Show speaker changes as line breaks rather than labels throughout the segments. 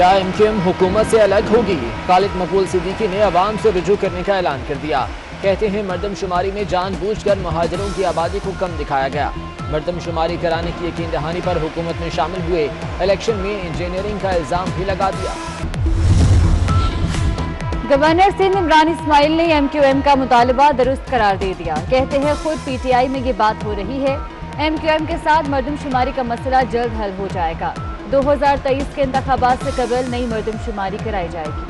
क्या MQM हुकूमत से अलग होगी? खालिद मकबूल सिद्दीकी ने अवाम से रुजू करने का ऐलान कर दिया। कहते हैं मर्दमशुमारी में जानबूझकर महाजरों की आबादी को कम दिखाया गया। मर्दमशुमारी कराने की यकीन दहानी पर हुकूमत में शामिल हुए इलेक्शन में इंजीनियरिंग का इल्जाम भी लगा दिया।
गवर्नर सिंध इमरान इस्माइल ने MQM का मुतालबा दुरुस्त करार दे दिया। कहते हैं खुद PTI में ये बात हो रही है। MQM के साथ मर्दमशुमारी का मसला जल्द हल हो जाएगा। 2023 के इंतखाबात से कबल नई मर्दमशुमारी कराई जाएगी।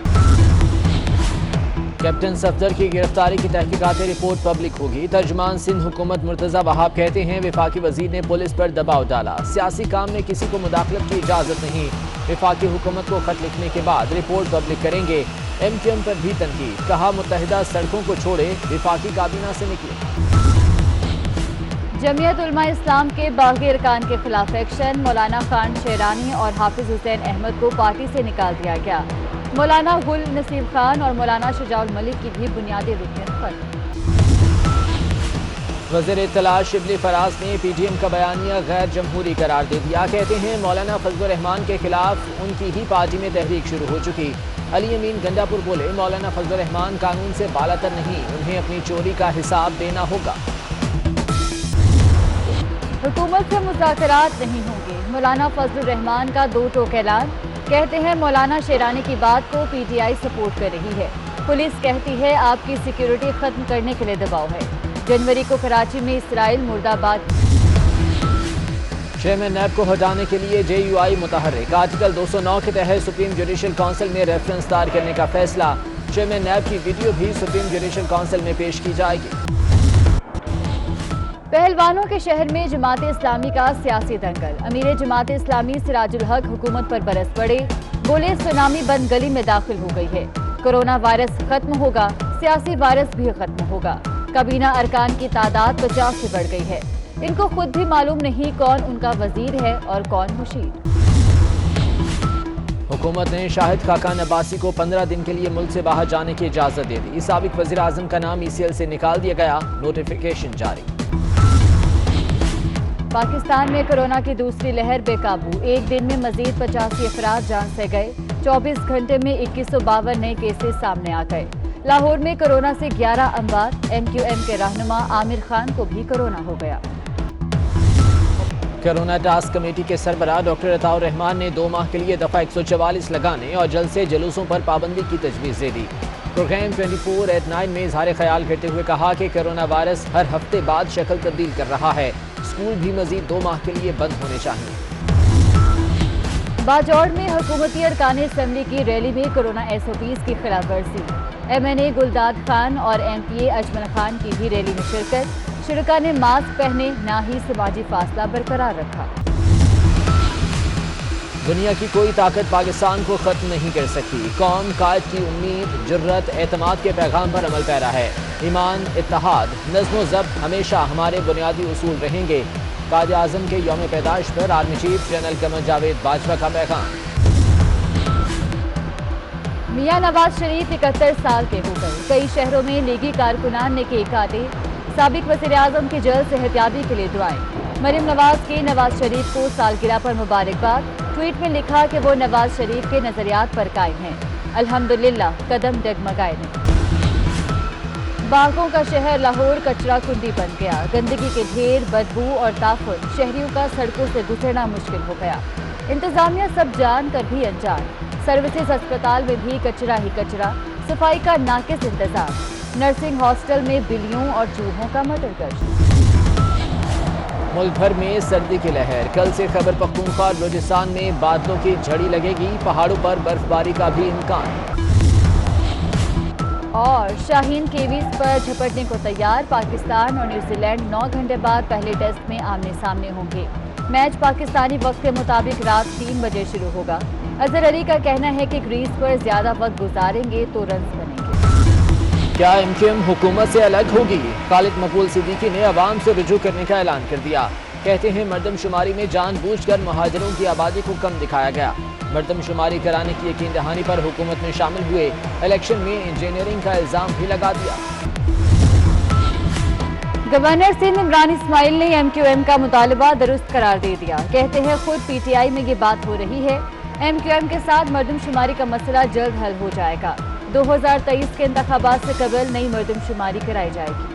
कैप्टन सफदर की गिरफ्तारी की तहकीकाती रिपोर्ट पब्लिक होगी। तर्जुमान सिंध हुकूमत मुर्तजा वहाब कहते हैं वफाकी वजीर ने पुलिस पर दबाव डाला, सियासी काम में किसी को मुदाखलत की इजाजत नहीं। वफाकी हुकूमत को खत लिखने के बाद रिपोर्ट पब्लिक करेंगे। MQM पर भी तनकीद, कहा मुत्तहिदा सड़कों को छोड़े वफाकी काबीना से निकले।
जमीयत उलमा इस्लाम के बागी अरकान के खिलाफ एक्शन, मौलाना खान शेरानी और हाफिज हुसैन अहमद को पार्टी से निकाल दिया गया। मौलाना गुल नसीब खान और मौलाना शुजाउल मलिक की भी बुनियादी रुकनियत खत्म।
वज़ीर इत्तला शिबली फराज ने PTM का बयानिया गैर जमहूरी करार दे दिया। कहते हैं मौलाना फजलुर रहमान के खिलाफ उनकी ही पार्टी में तहरीक शुरू हो चुकी। अली अमीन गंडापुर बोले मौलाना फजलुर रहमान कानून से बालातर नहीं, उन्हें अपनी चोरी का हिसाब देना होगा।
हुकूमत से मुज़ाकरात नहीं होंगे, मौलाना फजलुर रहमान का दो टोक ऐलान। कहते हैं मौलाना शेरानी की बात को PTI सपोर्ट कर रही है। पुलिस कहती है आपकी सिक्योरिटी खत्म करने के लिए दबाव है। जनवरी को कराची में इसराइल मुर्दाबाद।
चेयरमैन नैब को हटाने के लिए JUI मुतहर्रिक। आर्टिकल 209 के तहत सुप्रीम जुडिशल काउंसिल में रेफरेंस दायर करने का फैसला। चेयरमैन नैब की वीडियो भी सुप्रीम जुडिशल काउंसिल में पेश की जाएगी।
पहलवानों के शहर में जमात इस्लामी का सियासी दंगल। अमीर जमात इस्लामी सिराजुल हक हुकूमत पर बरस पड़े, बोले सुनामी बंद गली में दाखिल हो गई है। कोरोना वायरस खत्म होगा, सियासी वायरस भी खत्म होगा। काबीना अरकान की तादाद 50 से बढ़ गई है। इनको खुद भी मालूम नहीं कौन उनका वजीर है और कौन मुशीर।
हुकूमत ने शाहिद खाकान अब्बासी को 15 दिन के लिए मुल्क से बाहर जाने की इजाजत दे दी। साबिक वजीर आजम का नाम ECL से निकाल दिया गया, नोटिफिकेशन जारी।
पाकिस्तान में कोरोना की दूसरी लहर बेकाबू। एक दिन में मजीद 85 अफराद जान से गए। 24 घंटे में 2152 नए केसेस सामने आ गए। लाहौर में कोरोना से 11 अमवात। MQM के रहनुमा आमिर खान को भी कोरोना हो गया।
कोरोना टास्क कमेटी के सरबराह डॉक्टर अताउर रहमान ने 2 माह के लिए दफा 144 लगाने और जल्द से जुलूसों पर पाबंदी की तजवीज़ दे दी। प्रोग्राम 24/9 में इजहार ख्याल करते हुए कहा कि कोरोना वायरस हर हफ्ते बाद शक्ल तब्दील कर रहा है। स्कूल भी मजीद 2 माह के लिए बंद होने चाहिए।
बाजौड़ में हुकूमती अरकान असम्बली की रैली में कोरोना SOPs की खिलाफ वर्जी। MNA गुलदाद खान और MPA अजमल खान की भी रैली में शिरकत। शुरका ने मास्क पहने, ना ही समाजी फासला बरकरार रखा।
दुनिया की कोई ताकत पाकिस्तान को खत्म नहीं कर सकती। कौम कायद की उम्मीद, जुर्रत, एतमाद के पैगाम पर अमल पैरा है। ईमान, इत्तेहाद, नज़्म व ज़ब्त हमेशा हमारे बुनियादी उसूल रहेंगे। कायद आज़म के यौम पैदाइश पर army chief general Qamar Javed Bajwa का पैगाम।
मियां नवाज शरीफ 71 साल के हो गए। कई शहरों में लीगी कारकुनान ने केक काटे। साबिक वज़ीर आज़म की जल्द सेहतियाबी के लिए दुआएं। मरियम नवाज के नवाज शरीफ को सालगिरह पर मुबारकबाद। ट्वीट में लिखा कि वो नवाज शरीफ के नजरियात पर कायम हैं। अल्हम्दुलिल्लाह कदम डगमगाए नहीं। बागों का शहर लाहौर कचरा कुंडी बन गया। गंदगी के ढेर, बदबू और ताफुन, शहरियों का सड़कों से गुजरना मुश्किल हो गया। इंतजामिया सब जान कर भी अनजान। सर्विसेज अस्पताल में भी कचरा ही कचरा, सफाई का नाकिस इंतजाम। नर्सिंग हॉस्टल में बिल्लियों और चूहों का मटरगश्त।
मुल्क भर में सर्दी की लहर। कल से खैबर पख्तूनख्वा और बलूचिस्तान में बादलों की झड़ी लगेगी। पहाड़ों पर बर्फबारी का भी इम्कान। और शाहीन केवीज पर झपटने को तैयार। पाकिस्तान और न्यूजीलैंड 9 घंटे बाद पहले टेस्ट में आमने सामने होंगे। मैच पाकिस्तानी वक्त के मुताबिक रात 3 बजे शुरू होगा। अजहर अली का कहना है कि क्रीज पर ज्यादा वक्त गुजारेंगे तो रन बनेंगे। क्या MQM हुकूमत से अलग होगी? खालिद मकबूल सिद्दीकी ने अवाम से रुजू करने का ऐलान कर दिया। कहते हैं मर्दमशुमारी में जानबूझकर महाजरों की आबादी को कम दिखाया गया। मर्दमशुमारी कराने की यकीन दहानी पर हुकूमत में शामिल हुए इलेक्शन में इंजीनियरिंग का इल्जाम भी लगा दिया।
गवर्नर सिंध इमरान इस्माइल ने MQM का मुतालबा दुरुस्त करार दे दिया। कहते हैं खुद PTI में ये बात हो रही है।
MQM के साथ मर्दमशुमारी का मसला जल्द हल हो जाएगा। 2023 के इंतखाबात से कबल नई मर्दमशुमारी कराई जाएगी।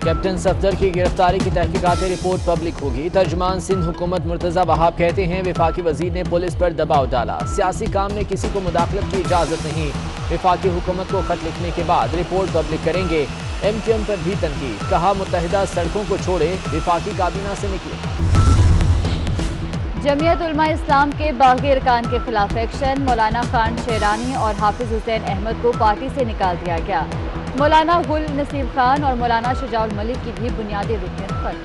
कैप्टन सफदर की गिरफ्तारी की तहकीकाती रिपोर्ट पब्लिक होगी। तर्जुमान सिंध हुकूमत मुर्तजा वहाब कहते हैं वफाकी वजीर ने पुलिस पर दबाव डाला, सियासी काम में किसी को मुदाखलत की इजाजत नहीं। वफाकी हुकूमत को खत लिखने के बाद रिपोर्ट पब्लिक करेंगे। MQM पर भी तनकीद, कहा मुत्तहिदा सड़कों को छोड़े, वफाकी काबीना से निकले।
जमीयत उलमा इस्लाम के बागी अरकान के खिलाफ एक्शन, मौलाना खान शेरानी और हाफिज हुसैन अहमद को पार्टी से निकाल दिया गया। मौलाना गुल नसीब खान और मौलाना शुजाउल मलिक की भी बुनियादी रुकनियत खत्म।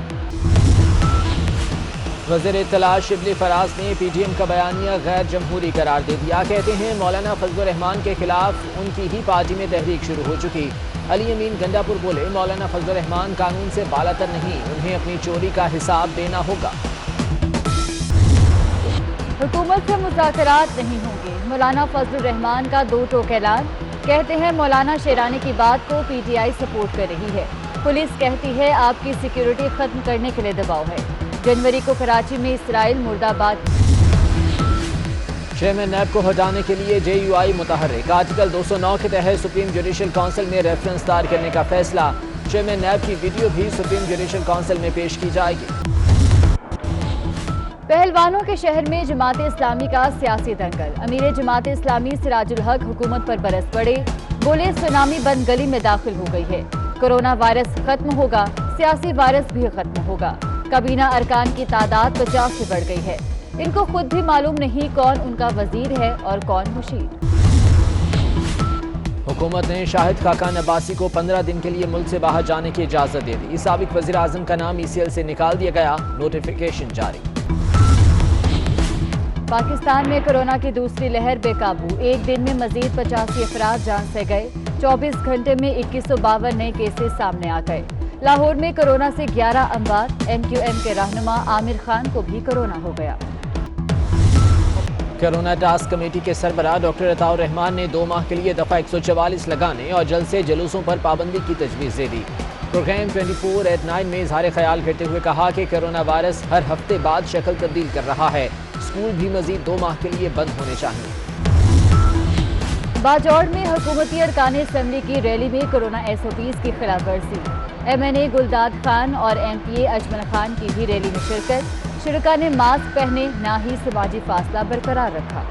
वज़ीर इत्तला शिबली फराज ने PTM का बयानिया गैर जमहूरी करार दे दिया। कहते हैं मौलाना फजलुर रहमान के खिलाफ उनकी ही पार्टी में तहरीक शुरू हो चुकी। अली अमीन गंडापुर बोले मौलाना फजलुर रहमान कानून से बालातर नहीं, उन्हें अपनी चोरी का हिसाब देना होगा।
हुकूमत से मुज़ाकरात नहीं होंगे, मौलाना फजलुर रहमान का दो टोक ऐलान। कहते हैं मौलाना शेरानी की बात को PTI सपोर्ट कर रही है। पुलिस कहती है आपकी सिक्योरिटी खत्म करने के लिए दबाव है। जनवरी को कराची में इसराइल मुर्दाबाद।
चेयरमैन नैब को हटाने के लिए JUI मुतहर्रिक। आर्टिकल 209 के तहत सुप्रीम जुडिशल काउंसिल में रेफरेंस दायर करने का फैसला। चेयरमैन नैब की वीडियो भी सुप्रीम जुडिशल काउंसिल में पेश की जाएगी।
पहलवानों के शहर में जमात इस्लामी का सियासी दंगल। अमीर जमात इस्लामी सिराजुल हक हुकूमत पर बरस पड़े, बोले सुनामी बंद गली में दाखिल हो गई है। कोरोना वायरस खत्म होगा, सियासी वायरस भी खत्म होगा। काबीना अरकान की तादाद 50 से बढ़ गई है। इनको खुद भी मालूम नहीं कौन उनका वजीर है और कौन मुशीर।
हुकूमत ने शाहिद खाकान अब्बासी को 15 दिन के लिए मुल्क से बाहर जाने की इजाजत दे दी। साबिक वज़ीर आज़म का नाम ECL से निकाल दिया गया, नोटिफिकेशन जारी।
पाकिस्तान में कोरोना की दूसरी लहर बेकाबू। एक दिन में मजीद 85 अफराद जान से गए। 24 घंटे में 2152 नए केसेस सामने आ गए। लाहौर में कोरोना से 11 अमवात। MQM के रहनुमा आमिर खान को भी कोरोना हो गया।
कोरोना टास्क कमेटी के सरबराह डॉक्टर अताउर रहमान ने 2 माह के लिए दफा 144 लगाने और जल्द से जुलूसों पर पाबंदी की तजवीज़ दे दी। प्रोग्राम 24/9 में इजहार ख्याल करते हुए कहा कि कोरोना वायरस हर हफ्ते बाद शक्ल तब्दील कर रहा है। स्कूल भी मजीद 2 माह के लिए बंद होने चाहिए।
बाजौड़ में हुकूमती अरकान असम्बली की रैली में कोरोना SOPs की खिलाफ वर्जी। MNA गुलदाद खान और MPA अजमल खान की भी रैली में शिरकत। शुरका ने मास्क पहने, ना ही समाजी फासला बरकरार रखा।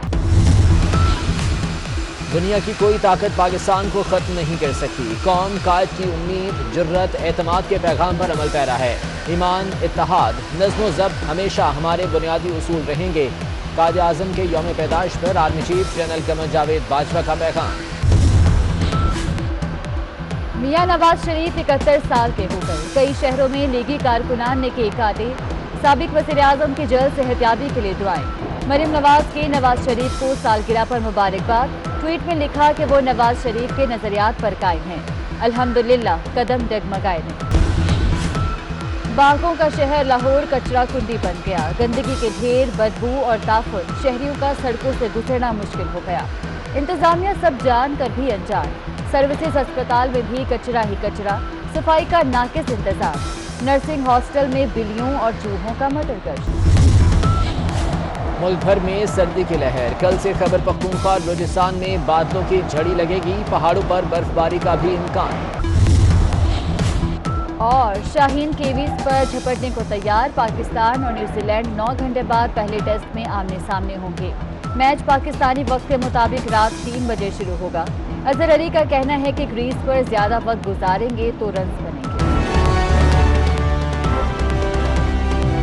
दुनिया की कोई ताकत पाकिस्तान को खत्म नहीं कर सकती। कौम कायद की उम्मीद, जुर्रत, एतमाद के पैगाम पर अमल पैरा है। ईमान, इत्तेहाद, नज़्म ज़ब्त हमेशा हमारे बुनियादी उसूल रहेंगे। कायद आज़म के यौम पैदाइश पर army chief general Qamar Javed Bajwa का पैगाम।
मियां नवाज शरीफ 71 साल के हो गए। कई शहरों में लीगी कारकुनान ने केक काटे। साबिक वज़ीर आज़म की जल्द सेहतियाबी के लिए दुआएं। मरियम नवाज के नवाज शरीफ को सालगिरह पर मुबारकबाद। ट्वीट में लिखा कि वो नवाज शरीफ के नजरियात पर कायम हैं। अल्हम्दुलिल्लाह, कदम डगमगाए नहीं। बागों का शहर लाहौर कचरा कुंडी बन गया। गंदगी के ढेर, बदबू और ताफुन, शहरियों का सड़कों से गुजरना मुश्किल हो गया। इंतजामिया सब जान कर भी अनजान। सर्विसेज अस्पताल में भी कचरा ही कचरा, सफाई का नाकिस इंतजाम। नर्सिंग हॉस्टल में बिल्लियों और चूहों का मटरगश्त।
मुल्क भर में सर्दी की लहर। कल से खैबर पख्तूनख्वा और बलूचिस्तान में बादलों की झड़ी लगेगी। पहाड़ों पर बर्फबारी का भी इम्कान।
और शाहीन केवीज पर झपटने को तैयार। पाकिस्तान और न्यूजीलैंड 9 घंटे बाद पहले टेस्ट में आमने सामने होंगे। मैच पाकिस्तानी वक्त के मुताबिक रात 3 बजे शुरू होगा। अजहर अली का कहना है कि क्रीज पर ज्यादा वक्त गुजारेंगे तो रन्स बनेंगे।